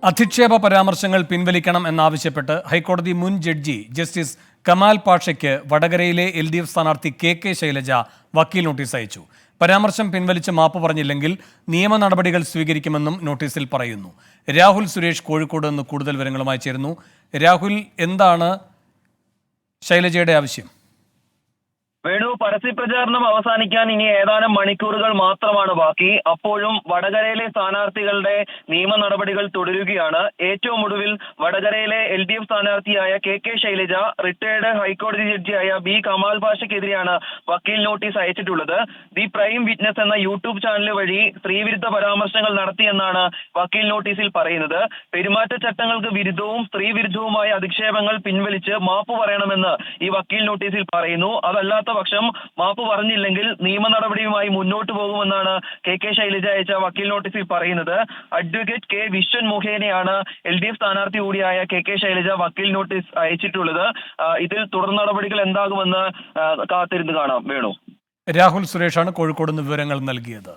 അധിക്ഷേപ പരാമർശങ്ങൾ പിൻവലിക്കണം എന്നാവശ്യപ്പെട്ട് ഹൈക്കോടതി മുൻ ജഡ്ജി ജസ്റ്റിസ് കമാൽ പാഷയ്ക്ക് വടകരയിലെ LDF സ്ഥാനാർത്ഥി കെ ശൈലജ വക്കീൽ നോട്ടീസ് അയച്ചു. പരാമർശം പിൻവലിച്ച് മാപ്പ് പറഞ്ഞില്ലെങ്കിൽ നിയമ നടപടികൾ സ്വീകരിക്കുമെന്നും നോട്ടീസിൽ പറയുന്നു. രാഹുൽ സുരേഷ് കോഴിക്കോട് നിന്ന് കൂടുതൽ വിവരങ്ങളുമായി ചേരുന്നു. രാഹുൽ, എന്താണ് ശൈലജയുടെ ആവശ്യം? വേണു, പരസ്യപ്രചാരണം അവസാനിക്കാൻ ഇനി ഏതാനും മണിക്കൂറുകൾ മാത്രമാണ് ബാക്കി. അപ്പോഴും വടകരയിലെ സ്ഥാനാർത്ഥികളുടെ നിയമ നടപടികൾ തുടരുകയാണ്. ഏറ്റവും ഒടുവിൽ വടകരയിലെ LDF സ്ഥാനാർത്ഥിയായ കെ ശൈലജ റിട്ടയർഡ് ഹൈക്കോടതി ജഡ്ജിയായ B കമാൽ പാഷയ്ക്കെതിരെയാണ് വക്കീൽ നോട്ടീസ് അയച്ചിട്ടുള്ളത്. ദി പ്രൈം വിറ്റ്നസ് എന്ന യൂട്യൂബ് ചാനൽ വഴി സ്ത്രീവിരുദ്ധ പരാമർശങ്ങൾ നടത്തിയെന്നാണ് വക്കീൽ നോട്ടീസിൽ പറയുന്നത്. പെരുമാറ്റച്ചട്ടങ്ങൾക്ക് വിരുദ്ധവും സ്ത്രീവിരുദ്ധവുമായ അധിക്ഷേപങ്ങൾ പിൻവലിച്ച് മാപ്പ് പറയണമെന്ന് ഈ വക്കീൽ നോട്ടീസിൽ പറയുന്നു. അതല്ലാത്ത പക്ഷം മാപ്പ് പറഞ്ഞില്ലെങ്കിൽ നിയമ നടപടിയുമായി മുന്നോട്ട് പോകുമെന്നാണ് കെ ശൈലജ അയച്ച വക്കീൽ നോട്ടീസിൽ പറയുന്നത്. അഡ്വക്കേറ്റ് കെ വിശ്വൻ മുഖേനയാണ് LDF സ്ഥാനാർത്ഥി കൂടിയായ കെ ശൈലജ വക്കീൽ നോട്ടീസ് അയച്ചിട്ടുള്ളത്. ഇതിൽ തുടർ നടപടികൾ എന്താകുമെന്ന് കാത്തിരുന്ന് കാണാം. വേണു. രാഹുൽ സുരേഷാണ് കോഴിക്കോട് നിന്ന് വിവരങ്ങൾ നൽകിയത്.